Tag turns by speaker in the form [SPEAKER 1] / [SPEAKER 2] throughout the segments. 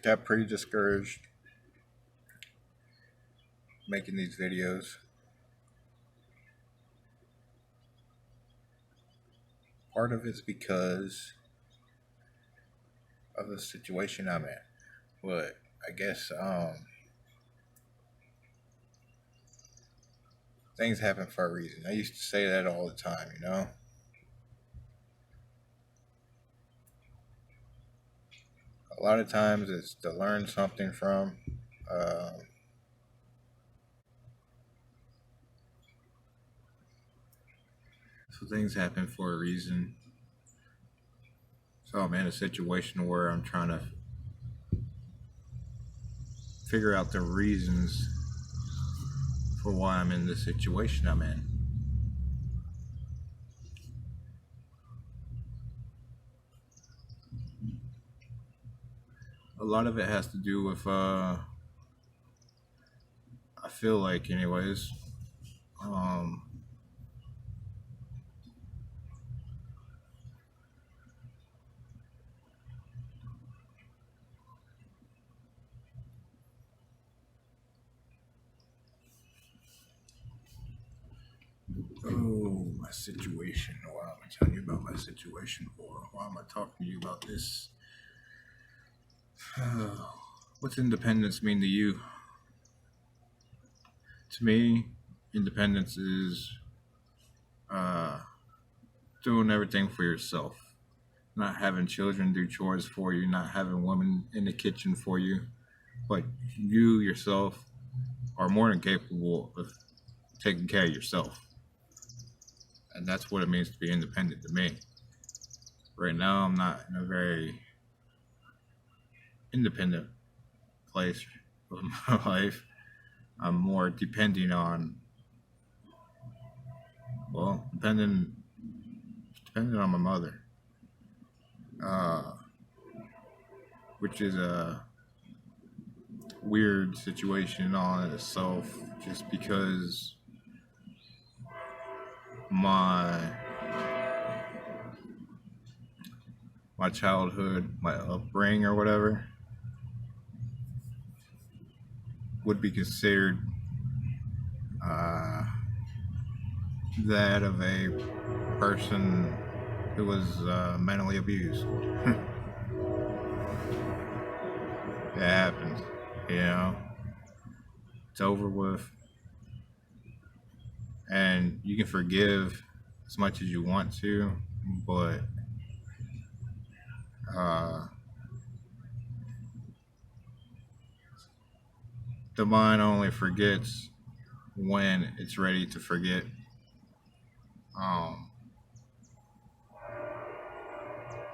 [SPEAKER 1] got pretty discouraged making these videos. Part of it's because of the situation I'm in. But I guess things happen for a reason. I used to say that all the time. A lot of times it's to learn something from. Uh, so things happen for a reason. So I'm in a situation where I'm trying to figure out the reasons for why I'm in the situation I'm in. A lot of it has to do with, I feel like, anyways, um, my situation. Why am I telling you about my situation for? Why am I talking to you about this? What's independence mean to you? To me, independence is uh, doing everything for yourself, not having children do chores for you, not having women in the kitchen for you, but you yourself are more than capable of taking care of yourself. And that's what it means to be independent to me. Right now, I'm not in a very independent place of my life. I'm more dependent on my mother, uh, which is a weird situation on itself, just because my childhood, my upbringing or whatever, would be considered uh, that of a person who was mentally abused. It happens, you know. It's over with, and you can forgive as much as you want to, but uh, the mind only forgets when it's ready to forget. Um,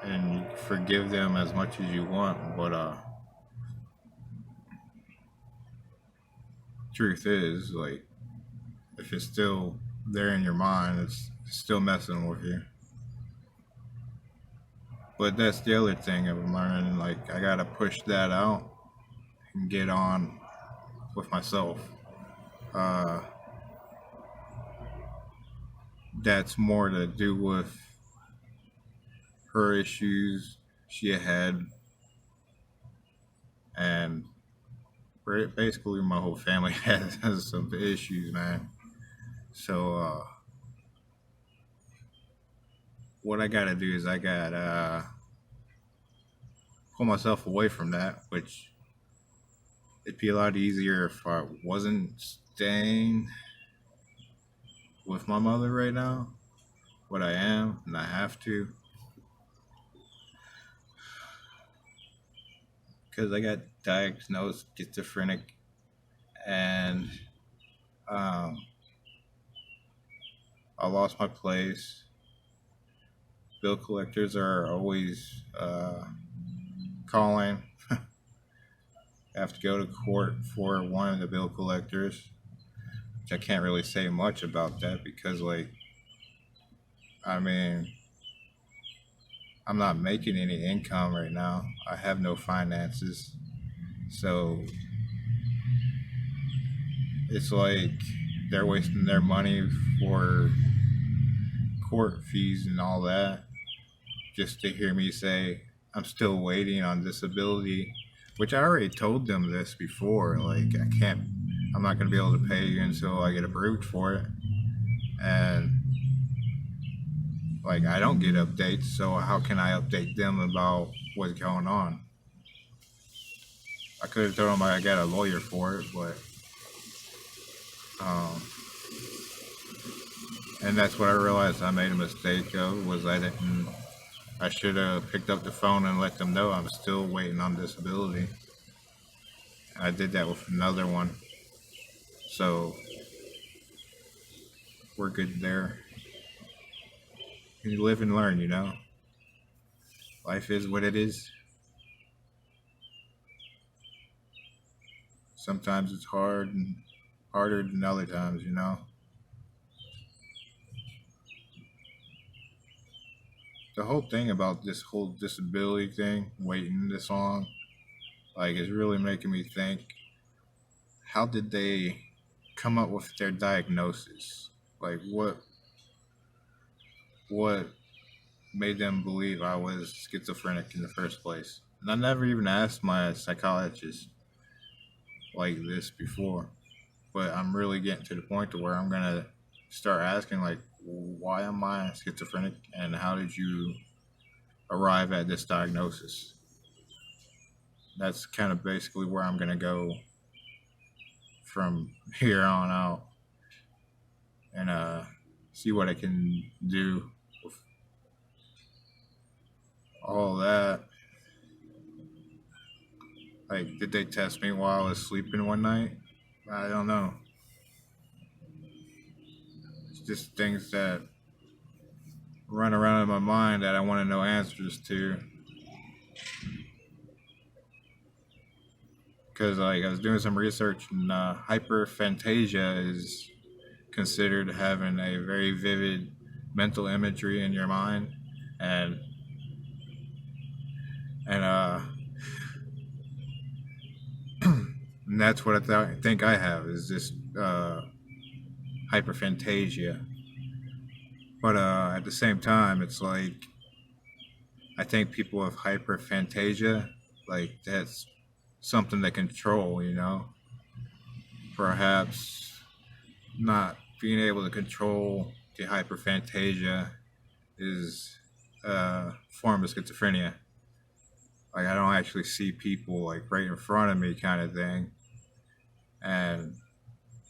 [SPEAKER 1] and you forgive them as much as you want, but truth is, like, if it's still there in your mind, it's still messing with you. But that's the other thing I'm learning. Like, I gotta push that out and get on with myself. Uh, that's more to do with her issues she had, and basically my whole family has some issues, man. So what I gotta do is I gotta pull myself away from that, which it'd be a lot easier if I wasn't staying with my mother right now. What I am, and I have to, because I got diagnosed schizophrenic, and um, I lost my place. Bill collectors are always calling. I have to go to court for one of the bill collectors, which I can't really say much about that because, like, I mean, I'm not making any income right now. I have no finances. So it's like they're wasting their money for court fees and all that just to hear me say I'm still waiting on disability which I already told them this before. Like, I'm not going to be able to pay you until I get approved for it. And, like, I don't get updates, so how can I update them about what's going on? I could have told them I got a lawyer for it, but, um, and that's what I realized I made a mistake of, was I should have picked up the phone and let them know I'm still waiting on disability. I did that with another one. So we're good there. You live and learn, you know? Life is what it is. Sometimes it's hard and harder than other times, you know? The whole thing about this whole disability thing, waiting this long, like, is really making me think, how did they come up with their diagnosis? Like, what made them believe I was schizophrenic in the first place? And I never even asked my psychologist like this before, but I'm really getting to the point to where I'm gonna start asking, like, why am I schizophrenic, and how did you arrive at this diagnosis? That's kind of basically where I'm gonna go from here on out, and see what I can do with all that. Like, did they test me while I was sleeping one night? I don't know. It's just things that run around in my mind that I want to know answers to. Because, like, I was doing some research, and hyperphantasia is considered having a very vivid mental imagery in your mind, and and uh, and that's what think I have, is this hyperphantasia. But at the same time, it's like, I think people with hyperphantasia, like, that's something they control, you know? Perhaps not being able to control the hyperphantasia is a form of schizophrenia. Like, I don't actually see people, like, right in front of me, kind of thing, and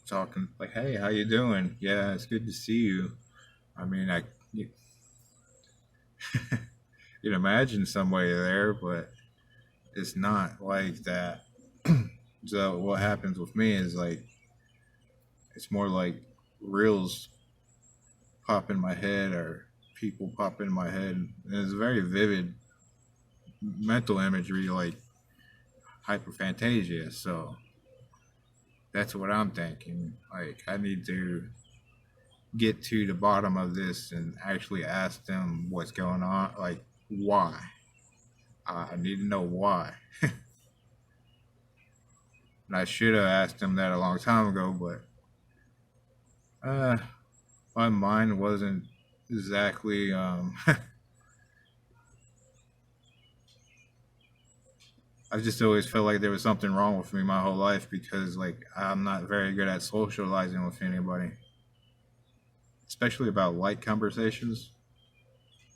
[SPEAKER 1] talking like, "Hey, how you doing? Yeah, it's good to see you." I mean, you'd imagine somebody there, but it's not like that. So what happens with me is, like, it's more like reels pop in my head, or people pop in my head, and it's very vivid mental imagery, like hyperphantasia. So that's what I'm thinking. Like, I need to get to the bottom of this and actually ask them what's going on. Like, why? I need to know why. And I should have asked them that a long time ago, but my mind wasn't exactly. I just always felt like there was something wrong with me my whole life, because, like, I'm not very good at socializing with anybody, especially about light conversations.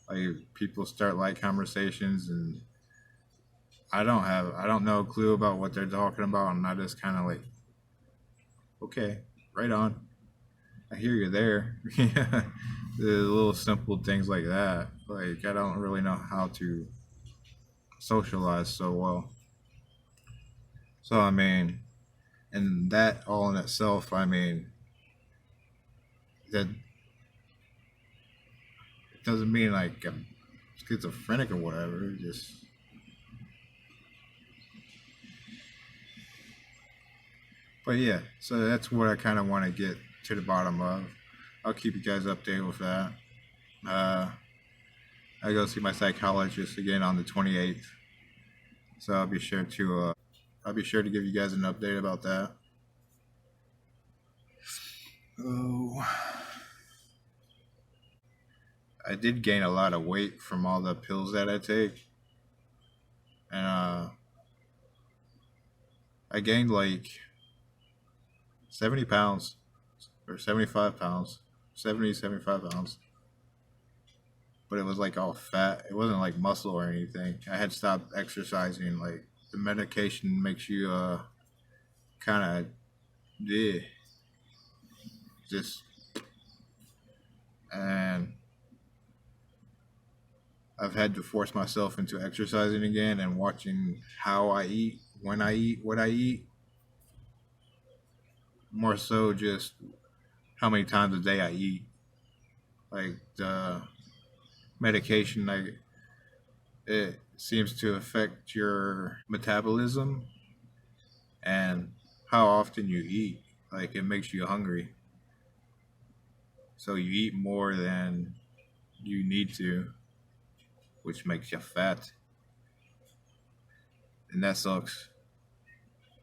[SPEAKER 1] Like, people start light conversations, and I don't know a clue about what they're talking about, and I just kind of like, okay, right on. I hear you there. Yeah, the little simple things like that. Like, I don't really know how to socialize so well. So, I mean, and that all in itself, I mean, that doesn't mean like I'm schizophrenic or whatever. Just, but yeah. So that's what I kind of want to get to the bottom of. I'll keep you guys updated with that. Uh, I go see my psychologist again on the 28th, so I'll be sure to give you guys an update about that. Oh, I did gain a lot of weight from all the pills that I take, and I gained like 70 pounds or 75 pounds, 70, 75 pounds. But it was like all fat. It wasn't like muscle or anything. I had stopped exercising. Like the medication makes you kind of, yeah, just, and I've had to force myself into exercising again and watching how I eat, when I eat, what I eat. More so just how many times a day I eat. Like the medication, like it seems to affect your metabolism and how often you eat. Like it makes you hungry, so you eat more than you need to, which makes you fat, and that sucks.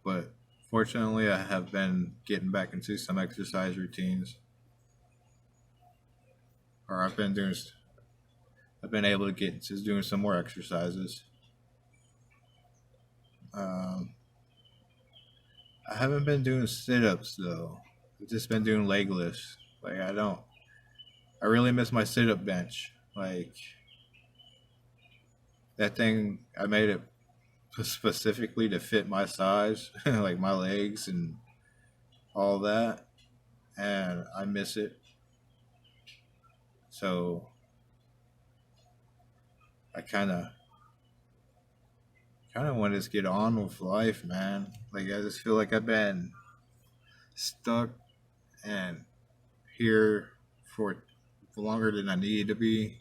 [SPEAKER 1] But fortunately, I have been getting back into some exercise routines, or I've been able to get into doing some more exercises. Um, I haven't been doing sit ups though. I've just been doing leg lifts. Like I really miss my sit up bench. Like that thing, I made it specifically to fit my size, like my legs and all that, and I miss it. So I kind of want to just get on with life, man. Like I just feel like I've been stuck and here for longer than I needed to be.